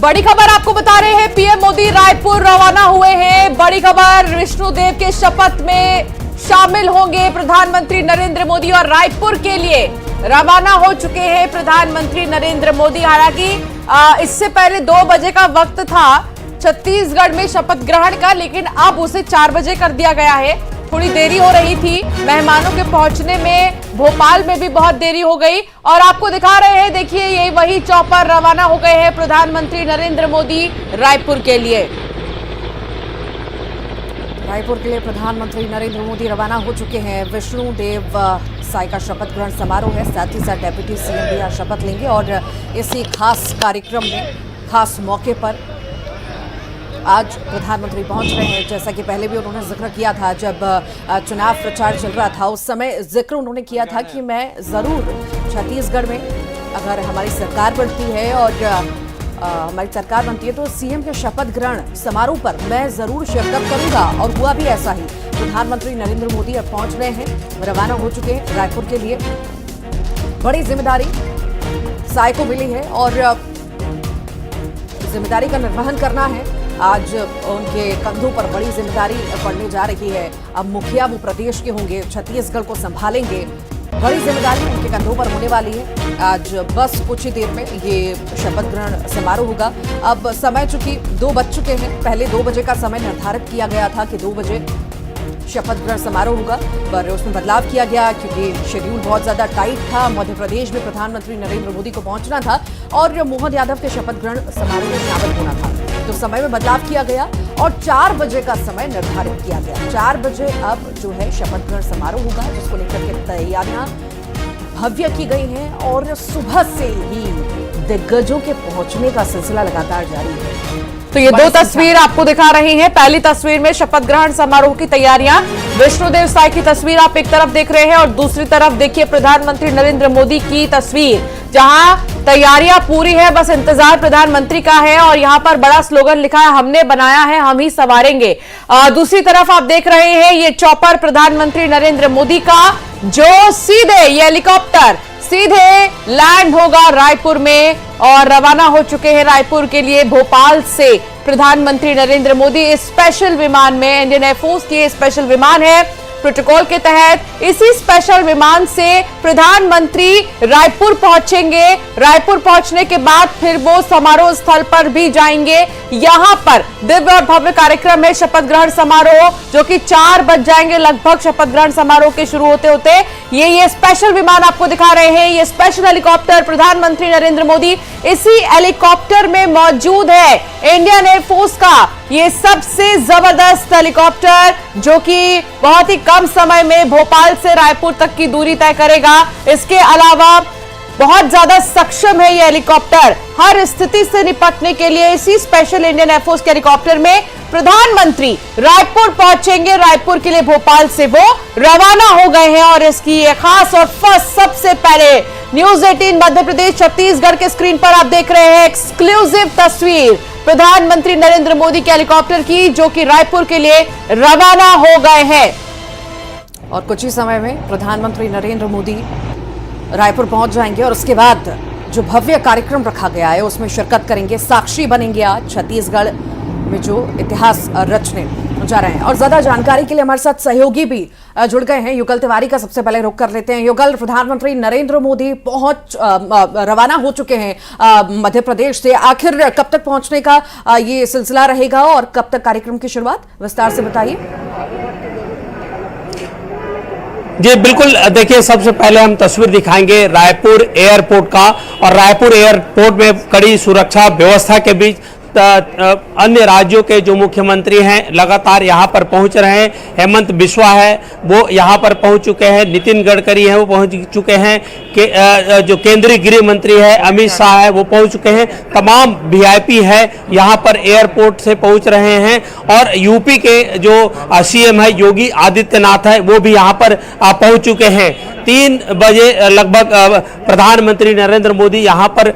बड़ी खबर आपको बता रहे हैं, पीएम मोदी रायपुर रवाना हुए हैं। बड़ी खबर, विष्णुदेव के शपथ में शामिल होंगे प्रधानमंत्री नरेंद्र मोदी और रायपुर के लिए रवाना हो चुके हैं प्रधानमंत्री नरेंद्र मोदी। हालांकि इससे पहले 2 बजे का वक्त था छत्तीसगढ़ में शपथ ग्रहण का, लेकिन अब उसे 4 बजे कर दिया गया है। थोड़ी देरी हो रही थी मेहमानों के पहुंचने में, भोपाल में भी बहुत देरी हो गई। और आपको दिखा रहे हैं, देखिए ये वही चॉपर रवाना हो गए हैं प्रधानमंत्री नरेंद्र मोदी रायपुर के लिए। रायपुर के लिए प्रधानमंत्री नरेंद्र मोदी रवाना हो चुके हैं। विष्णुदेव साई का शपथ ग्रहण समारोह है, साथ ही साथ डेप्यूटी सीएम भी आज शपथ लेंगे। और इसी खास कार्यक्रम में, खास मौके पर आज प्रधानमंत्री पहुंच रहे हैं। जैसा कि पहले भी उन्होंने जिक्र किया था, जब चुनाव प्रचार चल रहा था उस समय जिक्र उन्होंने किया था कि मैं जरूर छत्तीसगढ़ में अगर हमारी सरकार बनती है और हमारी सरकार बनती है तो सीएम के शपथ ग्रहण समारोह पर मैं जरूर शिरकत करूंगा। और हुआ भी ऐसा ही। प्रधानमंत्री नरेंद्र मोदी अब पहुंच रहे हैं, रवाना हो चुके हैं रायपुर के लिए। बड़ी जिम्मेदारी साई को मिली है और जिम्मेदारी का निर्वहन करना है। आज उनके कंधों पर बड़ी जिम्मेदारी पड़ने जा रही है। अब मुखिया वो प्रदेश के होंगे, छत्तीसगढ़ को संभालेंगे। बड़ी जिम्मेदारी उनके कंधों पर होने वाली है। आज बस कुछ ही देर में ये शपथ ग्रहण समारोह होगा। अब समय चूंकि 2 बज चुके हैं, पहले 2 बजे का समय निर्धारित किया गया था कि 2 बजे शपथ ग्रहण समारोह होगा, पर उसमें बदलाव किया गया क्योंकि शेड्यूल बहुत ज्यादा टाइट था। मध्य प्रदेश में प्रधानमंत्री नरेंद्र मोदी को पहुंचना था और मोहन यादव के शपथ ग्रहण समारोह में शामिल होना था, तो समय में बदलाव किया गया और 4 बजे का समय निर्धारित किया गया। 4 बजे अब जो है शपथ ग्रहण समारोह होगा, जिसको लेकर के तैयारियां भव्य की गई हैं और सुबह से ही दिग्गजों के पहुंचने का सिलसिला लगातार जारी है। तो ये 2 तस्वीर आपको दिखा रही हैं। पहली तस्वीर में शपथ ग्रहण समारोह की तैयारियां, विष्णुदेव साई की तस्वीर आप एक तरफ देख रहे हैं और दूसरी तरफ देखिए प्रधानमंत्री नरेंद्र मोदी की तस्वीर, जहां तैयारियां पूरी है, बस इंतजार प्रधानमंत्री का है। और यहां पर बड़ा स्लोगन लिखा है, हमने बनाया है हम ही संवारेंगे। दूसरी तरफ आप देख रहे हैं ये चॉपर प्रधानमंत्री नरेंद्र मोदी का, जो सीधे ये हेलीकॉप्टर सीधे लैंड होगा रायपुर में और रवाना हो चुके हैं रायपुर के लिए। भोपाल से प्रधानमंत्री नरेंद्र मोदी इस स्पेशल विमान में, इंडियन एयरफोर्स की स्पेशल विमान है, प्रोटोकॉल के तहत इसी स्पेशल विमान से प्रधानमंत्री रायपुर पहुंचेंगे। रायपुर पहुंचने के बाद फिर वो समारोह स्थल पर भी जाएंगे। यहां पर दिव्य और भव्य कार्यक्रम है शपथ ग्रहण समारोह, जो कि 4 बज जाएंगे लगभग शपथ ग्रहण समारोह के शुरू होते होते। ये स्पेशल विमान आपको दिखा रहे हैं, ये स्पेशल हेलीकॉप्टर प्रधानमंत्री नरेंद्र मोदी इसी हेलीकॉप्टर में मौजूद है। इंडियन एयरफोर्स का ये सबसे जबरदस्त हेलीकॉप्टर, जो कि बहुत ही कम समय में भोपाल से रायपुर तक की दूरी तय करेगा। इसके अलावा बहुत ज्यादा सक्षम है ये हेलीकॉप्टर हर स्थिति से निपटने के लिए। इसी स्पेशल इंडियन एयरफोर्स के हेलीकॉप्टर में प्रधानमंत्री रायपुर पहुंचेंगे। रायपुर के लिए भोपाल से वो रवाना हो गए हैं और इसकी ये खास और फर्स्ट सबसे पहले न्यूज 18 मध्य प्रदेश छत्तीसगढ़ के स्क्रीन पर आप देख रहे हैं एक्सक्लूसिव तस्वीर प्रधानमंत्री नरेंद्र मोदी के हेलीकॉप्टर की, जो कि रायपुर के लिए रवाना हो गए हैं। और कुछ ही समय में प्रधानमंत्री नरेंद्र मोदी रायपुर पहुंच जाएंगे और उसके बाद जो भव्य कार्यक्रम रखा गया है उसमें शिरकत करेंगे। साक्षी बनेंगे आज छत्तीसगढ़ में जो इतिहास रचने जा रहे हैं। और ज्यादा जानकारी के लिए हमारे साथ सहयोगी भी जुड़ गए हैं। युगल तिवारी का सबसे पहले रुख कर लेते हैं। युगल, प्रधानमंत्री नरेंद्र मोदी रवाना हो चुके हैं मध्य प्रदेश से। आखिर कब तक पहुंचने का ये सिलसिला रहेगा और कब तक कार्यक्रम की शुरुआत, विस्तार से बताइए। जी बिल्कुल, देखिए सबसे पहले हम तस्वीर दिखाएंगे रायपुर एयरपोर्ट का, और रायपुर एयरपोर्ट में कड़ी सुरक्षा व्यवस्था के बीच अन्य राज्यों के जो मुख्यमंत्री हैं लगातार यहाँ पर पहुँच रहे हैं। हेमंत बिस्वा है वो यहाँ पर पहुँच चुके हैं, नितिन गडकरी हैं वो पहुँच चुके हैं, जो केंद्रीय गृह मंत्री है अमित शाह है वो पहुँच चुके हैं। तमाम वीआईपी है यहाँ पर एयरपोर्ट से पहुँच रहे हैं। और यूपी के जो सीएम है योगी आदित्यनाथ है वो भी यहाँ पर पहुँच चुके हैं। 3 बजे लगभग प्रधानमंत्री नरेंद्र मोदी यहाँ पर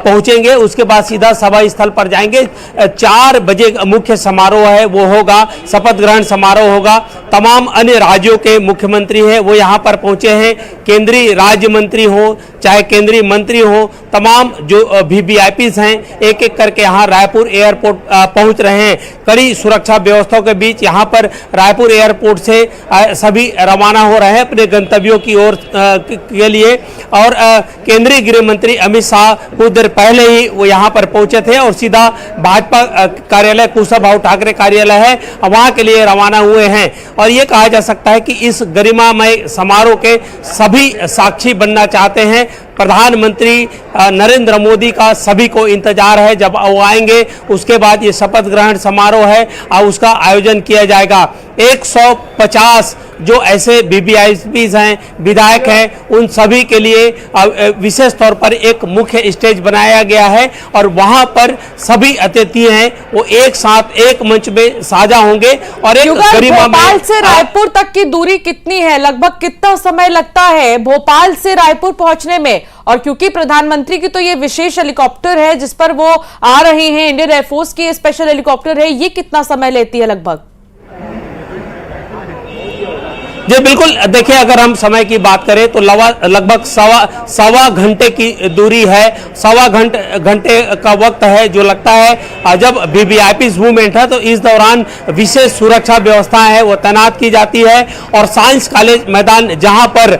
पहुँचेंगे, उसके बाद सीधा सभा स्थल पर जाएंगे। 4 बजे मुख्य समारोह है वो होगा, शपथ ग्रहण समारोह होगा। तमाम अन्य राज्यों के मुख्यमंत्री हैं वो यहाँ पर पहुँचे हैं, केंद्रीय राज्य मंत्री हो चाहे केंद्रीय मंत्री हो, तमाम जो वीवीआईपीज हैं एक एक करके यहाँ रायपुर एयरपोर्ट पहुंच रहे हैं। कड़ी सुरक्षा व्यवस्थाओं के बीच यहाँ पर रायपुर एयरपोर्ट से सभी रवाना हो रहे हैं अपने गंतव्यों की ओर के लिए। और केंद्रीय गृह मंत्री अमित शाह कुछ देर पहले ही वो यहाँ पर पहुंचे थे और सीधा भाजपा कार्यालय कुशाभाऊ ठाकरे कार्यालय है वहां के लिए रवाना हुए हैं। और ये कहा जा सकता है कि इस गरिमामय समारोह के सभी साक्षी बनना चाहते हैं। प्रधानमंत्री नरेंद्र मोदी का सभी को इंतजार है, जब वो आएंगे उसके बाद ये शपथ ग्रहण समारोह है और उसका आयोजन किया जाएगा। 150 जो ऐसे वीवीआईपीज हैं, विधायक हैं, उन सभी के लिए विशेष तौर पर एक मुख्य स्टेज बनाया गया है और वहां पर सभी अतिथि हैं वो एक साथ एक मंच में साझा होंगे। और एक भोपाल से रायपुर तक की दूरी कितनी है, लगभग कितना समय लगता है भोपाल से रायपुर पहुंचने में? और क्योंकि प्रधानमंत्री की तो ये विशेष हेलीकॉप्टर है जिस पर वो आ रहे हैं, इंडियन एयरफोर्स की स्पेशल हेलीकॉप्टर है, ये कितना समय लेती है लगभग? जी बिल्कुल, देखिए अगर हम समय की बात करें तो लगभग सवा घंटे की दूरी है, सवा घंटे का वक्त है जो लगता है। जब वीवीआईपी मूवमेंट है तो इस दौरान विशेष सुरक्षा व्यवस्था है वो तैनात की जाती है। और साइंस कॉलेज मैदान जहां पर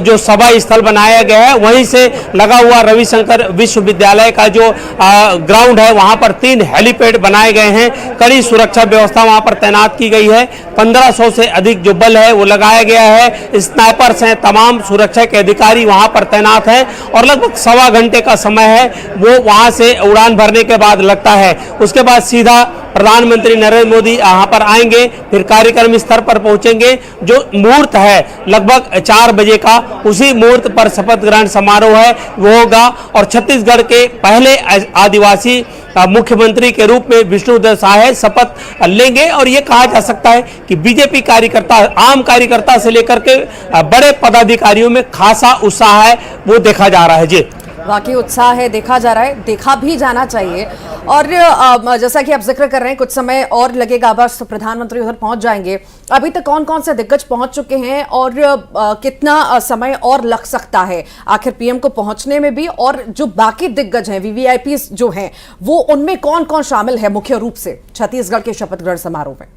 जो सभा स्थल बनाया गया है वहीं से लगा हुआ रविशंकर विश्वविद्यालय का जो ग्राउंड है वहां पर 3 हेलीपैड बनाए गए हैं। कड़ी सुरक्षा व्यवस्था वहां पर तैनात की गई है। 1500 से अधिक जो बल है वो लगाया गया है। स्नाइपर्स हैं, तमाम सुरक्षा के अधिकारी वहां पर तैनात हैं और लगभग सवा घंटे का समय है वो वहां से उड़ान भरने के बाद लगता है। उसके बाद सीधा प्रधानमंत्री नरेंद्र मोदी यहाँ पर आएंगे, फिर कार्यक्रम स्थल पर पहुंचेंगे। जो मुहूर्त है लगभग 4 बजे का, उसी मुहूर्त पर शपथ ग्रहण समारोह है वो होगा। और छत्तीसगढ़ के पहले आदिवासी मुख्यमंत्री के रूप में विष्णुदेव साय शपथ लेंगे। और ये कहा जा सकता है कि बीजेपी कार्यकर्ता, आम कार्यकर्ता से लेकर के बड़े पदाधिकारियों में खासा उत्साह है वो देखा जा रहा है। जी वाकई उत्साह है, देखा जा रहा है, देखा भी जाना चाहिए। और जैसा कि आप जिक्र कर रहे हैं कुछ समय और लगेगा, बस प्रधानमंत्री उधर पहुंच जाएंगे। अभी तक कौन कौन से दिग्गज पहुंच चुके हैं और कितना समय और लग सकता है आखिर पीएम को पहुंचने में भी? और जो बाकी दिग्गज हैं, वीवीआईपी जो हैं, वो उनमें कौन कौन शामिल है मुख्य रूप से छत्तीसगढ़ के शपथ ग्रहण समारोह में?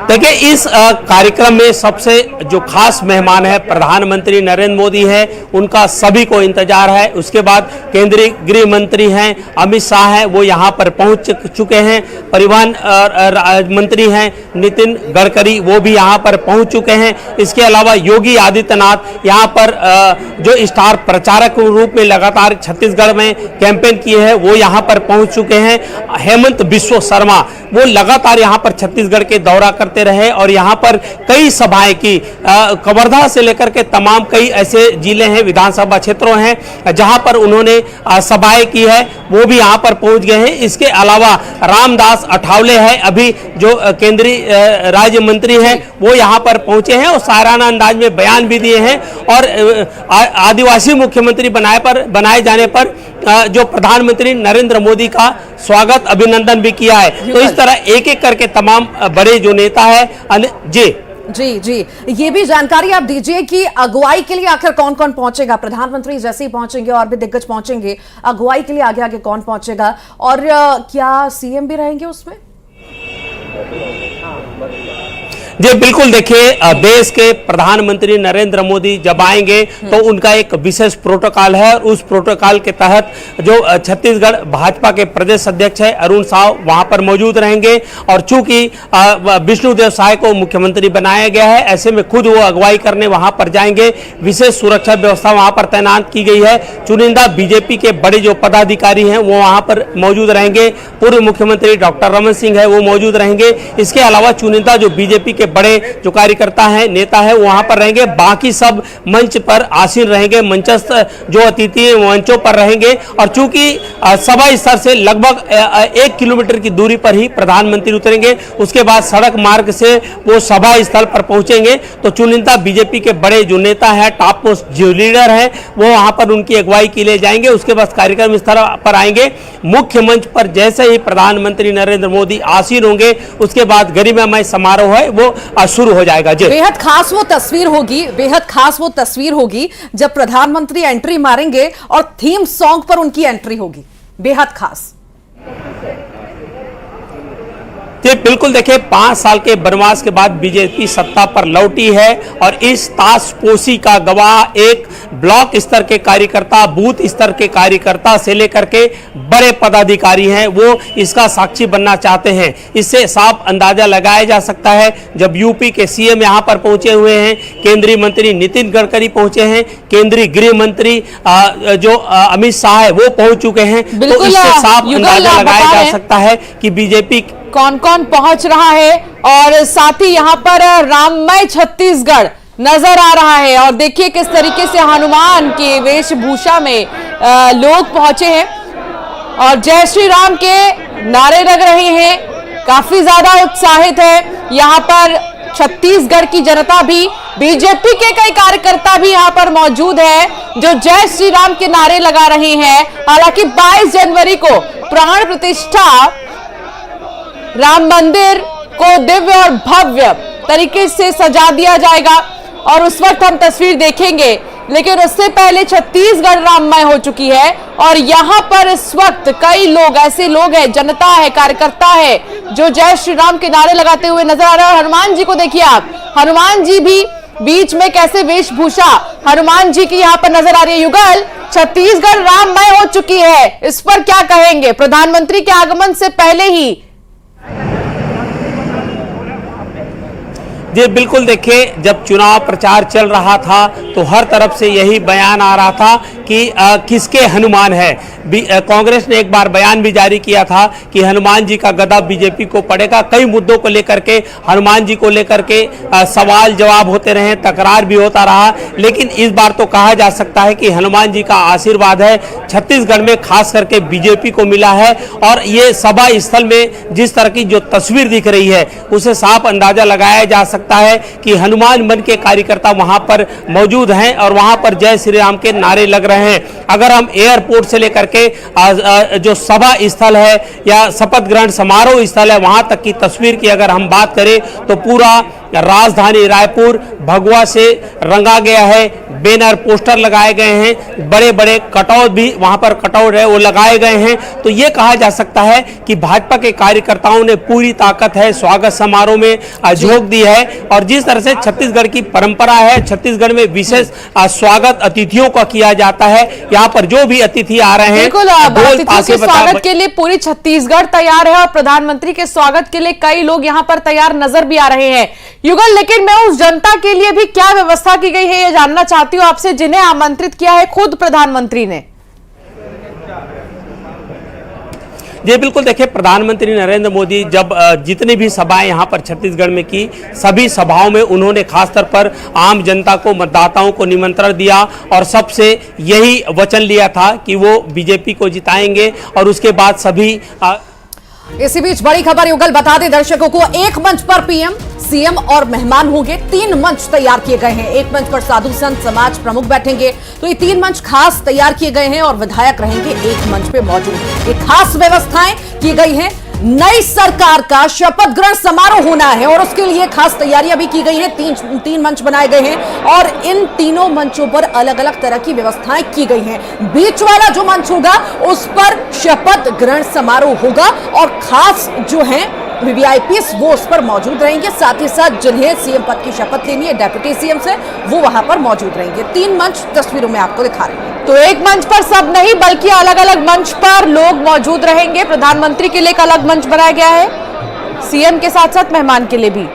देखिए इस कार्यक्रम में सबसे जो खास मेहमान है प्रधानमंत्री नरेंद्र मोदी है, उनका सभी को इंतजार है। उसके बाद केंद्रीय गृह मंत्री हैं अमित शाह हैं, वो यहाँ पर पहुँच चुके हैं। परिवहन मंत्री हैं नितिन गडकरी, वो भी यहाँ पर पहुँच चुके हैं। इसके अलावा योगी आदित्यनाथ यहाँ पर जो स्टार प्रचारक के रूप में लगातार छत्तीसगढ़ में कैंपेन किए हैं वो यहाँ पर पहुँच चुके हैं। हेमंत बिस्वा शर्मा वो लगातार यहाँ पर छत्तीसगढ़ के दौरा करते रहे और यहाँ पर कई सभाएं की, कवर्धा से लेकर के तमाम कई ऐसे जिले हैं, विधानसभा क्षेत्रों हैं जहां पर उन्होंने सभाएं की है, वो भी यहाँ पर पहुंच गए हैं। इसके अलावा रामदास अठावले हैं, अभी जो केंद्रीय राज्य मंत्री हैं वो यहाँ पर पहुंचे हैं और सायराना अंदाज में बयान भी दिए हैं। और आदिवासी मुख्यमंत्री बनाए जाने पर जो प्रधानमंत्री नरेंद्र मोदी का स्वागत अभिनंदन भी किया है। तो इस तरह एक एक करके तमाम बड़े जो नेता है जी ये भी जानकारी आप दीजिए कि अगुवाई के लिए आखिर कौन कौन पहुंचेगा? प्रधानमंत्री जैसे ही पहुंचेंगे और भी दिग्गज पहुंचेंगे, अगुवाई के लिए आगे आगे कौन पहुंचेगा और क्या सीएम भी रहेंगे उसमें? जी बिल्कुल, देखिए देश के प्रधानमंत्री नरेंद्र मोदी जब आएंगे तो उनका एक विशेष प्रोटोकॉल है और उस प्रोटोकॉल के तहत जो छत्तीसगढ़ भाजपा के प्रदेश अध्यक्ष है अरुण साव वहां पर मौजूद रहेंगे। और चूंकि विष्णुदेव साय को मुख्यमंत्री बनाया गया है, ऐसे में खुद वो अगुवाई करने वहां पर जाएंगे। विशेष सुरक्षा व्यवस्था वहां पर तैनात की गई है। चुनिंदा बीजेपी के बड़े जो पदाधिकारी हैं वो वहां पर मौजूद रहेंगे। पूर्व मुख्यमंत्री डॉक्टर रमन सिंह है वो मौजूद रहेंगे। इसके अलावा चुनिंदा जो बीजेपी के बड़े जो कार्यकर्ता हैं, नेता है, वहां पर रहेंगे। बाकी सब मंच पर आसीन रहेंगे, मंचस्थ जो अतिथि हैं मंचों पर रहेंगे। और चूंकि सभा स्थल से लगभग 1 किलोमीटर की दूरी पर ही प्रधानमंत्री उतरेंगे, उसके बाद सड़क मार्ग से वो सभा स्थल पर पहुंचेंगे। तो चुनिंदा बीजेपी के बड़े जो नेता हैं, टॉप मोस्ट जो लीडर हैं, वो वहां पर उनकी अगुवाई के लिए जाएंगे। उसके बाद कार्यक्रम स्थल पर आएंगे। मुख्य मंच पर जैसे ही प्रधानमंत्री नरेंद्र मोदी आसीन होंगे, उसके बाद गरिमामय समारोह है वो शुरू हो जाएगा। जी, बेहद खास वो तस्वीर होगी जब प्रधानमंत्री एंट्री मारेंगे और थीम सॉन्ग पर उनकी एंट्री होगी, बेहद खास। जी बिल्कुल, देखिए 5 साल के वनवास के बाद बीजेपी सत्ता पर लौटी है और इस ताशपोशी का गवाह एक ब्लॉक स्तर के कार्यकर्ता, बूथ स्तर के कार्यकर्ता से लेकर के बड़े पदाधिकारी हैं, वो इसका साक्षी बनना चाहते हैं। इससे साफ अंदाजा लगाया जा सकता है जब यूपी के सीएम यहां पर पहुंचे हुए हैं, केंद्रीय मंत्री नितिन गडकरी पहुंचे हैं, केंद्रीय गृह मंत्री जो अमित शाह है वो पहुंच चुके हैं, तो इससे साफ अंदाजा लगाया जा सकता है कि बीजेपी कौन कौन पहुंच रहा है। और साथ ही यहां पर राममय छत्तीसगढ़ नजर आ रहा है और देखिए किस तरीके से हनुमान की वेशभूषा में लोग पहुंचे हैं और जय श्री राम के नारे लग रहे हैं, काफी ज्यादा उत्साहित है। यहां पर छत्तीसगढ़ की जनता भी, बीजेपी के कई कार्यकर्ता भी यहां पर मौजूद है जो जय श्री राम के नारे लगा रहे हैं। हालांकि 22 जनवरी को प्राण प्रतिष्ठा राम मंदिर को दिव्य और भव्य तरीके से सजा दिया जाएगा और उस वक्त हम तस्वीर देखेंगे, लेकिन उससे पहले छत्तीसगढ़ राममय हो चुकी है और यहां पर इस वक्त कई लोग, ऐसे लोग हैं, जनता है, कार्यकर्ता है जो जय श्री राम के नारे लगाते हुए नजर आ रहे हैं। हनुमान जी को देखिए आप, हनुमान जी भी बीच में कैसे वेशभूषा हनुमान जी की यहां पर नजर आ रही है। युगल, छत्तीसगढ़ राममय हो चुकी है, इस पर क्या कहेंगे? प्रधानमंत्री के आगमन से पहले ही जी बिल्कुल, देखिए जब चुनाव प्रचार चल रहा था तो हर तरफ से यही बयान आ रहा था कि किसके हनुमान है। कांग्रेस ने एक बार बयान भी जारी किया था कि हनुमान जी का गदा बीजेपी को पड़ेगा। कई मुद्दों को लेकर के, हनुमान जी को लेकर के सवाल जवाब होते रहे, तकरार भी होता रहा, लेकिन इस बार तो कहा जा सकता है कि हनुमान जी का आशीर्वाद है छत्तीसगढ़ में, खास करके बीजेपी को मिला है। और ये सभा स्थल में जिस तरह की जो तस्वीर दिख रही है उसे साफ अंदाजा लगाया जा सकता है कि हनुमान मन के कार्यकर्ता वहां पर मौजूद हैं और वहां पर जय श्री राम के नारे लग रहे हैं। अगर हम एयरपोर्ट से लेकर के जो सभा स्थल है या शपथ ग्रहण समारोह स्थल है वहां तक की तस्वीर की अगर हम बात करें तो पूरा राजधानी रायपुर भगवा से रंगा गया है, बैनर पोस्टर लगाए गए हैं, बड़े बड़े कटआउट भी वहां पर कटआउट है वो लगाए गए हैं। तो ये कहा जा सकता है कि भाजपा के कार्यकर्ताओं ने पूरी ताकत है स्वागत समारोह में झोंक दी है। और जिस तरह से छत्तीसगढ़ की परंपरा है, छत्तीसगढ़ में विशेष स्वागत अतिथियों का किया जाता है। यहाँ पर जो भी अतिथि आ रहे हैं, अतिथियों के स्वागत के लिए पूरी छत्तीसगढ़ तैयार है और प्रधानमंत्री के स्वागत के लिए कई लोग यहाँ पर तैयार नजर भी आ रहे हैं। युगल, लेकिन मैं उस जनता के लिए भी क्या व्यवस्था की गई है ये जानना चाहती हूँ आपसे जिन्हें आमंत्रित किया है खुद प्रधानमंत्री ने। जी बिल्कुल, देखिए प्रधानमंत्री नरेंद्र मोदी जब जितनी भी सभाएं यहाँ पर छत्तीसगढ़ में की, सभी सभाओं में उन्होंने खासतौर पर आम जनता को, मतदाताओं को निमंत्रण दिया और सबसे यही वचन लिया था कि वो बीजेपी को जिताएंगे। और उसके बाद सभी इसी बीच बड़ी खबर युगल बता दें दर्शकों को, एक मंच पर पीएम, सीएम और मेहमान होंगे। 3 मंच तैयार किए गए हैं। एक मंच पर साधु संत समाज प्रमुख बैठेंगे, तो ये 3 मंच खास तैयार किए गए हैं और विधायक रहेंगे एक मंच पे मौजूद। ये खास व्यवस्थाएं की गई हैं। नई सरकार का शपथ ग्रहण समारोह होना है और उसके लिए खास तैयारियां भी की गई हैं। 3 मंच बनाए गए हैं और इन तीनों मंचों पर अलग अलग तरह की व्यवस्थाएं की गई हैं। बीच वाला जो मंच होगा उस पर शपथ ग्रहण समारोह होगा और खास जो है वीवीआईपीस वो उस पर मौजूद रहेंगे। साथ ही साथ जिन्हें सीएम पद की शपथ लेनी है डेप्यूटी सीएम से, वो वहां पर मौजूद रहेंगे। 3 मंच तस्वीरों में आपको दिखा रहे हैं। तो एक मंच पर सब नहीं बल्कि अलग अलग मंच पर लोग मौजूद रहेंगे। प्रधानमंत्री के लिए एक अलग मंच बनाया गया है, सीएम के साथ साथ मेहमान के लिए भी।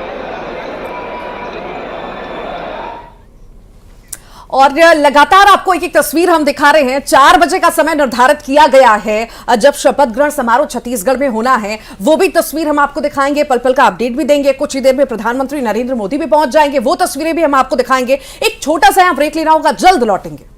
और लगातार आपको एक तस्वीर हम दिखा रहे हैं। 4 बजे का समय निर्धारित किया गया है जब शपथ ग्रहण समारोह छत्तीसगढ़ में होना है। वो भी तस्वीर हम आपको दिखाएंगे, पल पल का अपडेट भी देंगे। कुछ ही देर में प्रधानमंत्री नरेंद्र मोदी भी पहुंच जाएंगे, वो तस्वीरें भी हम आपको दिखाएंगे। एक छोटा सा यहां ब्रेक लेना होगा, जल्द लौटेंगे।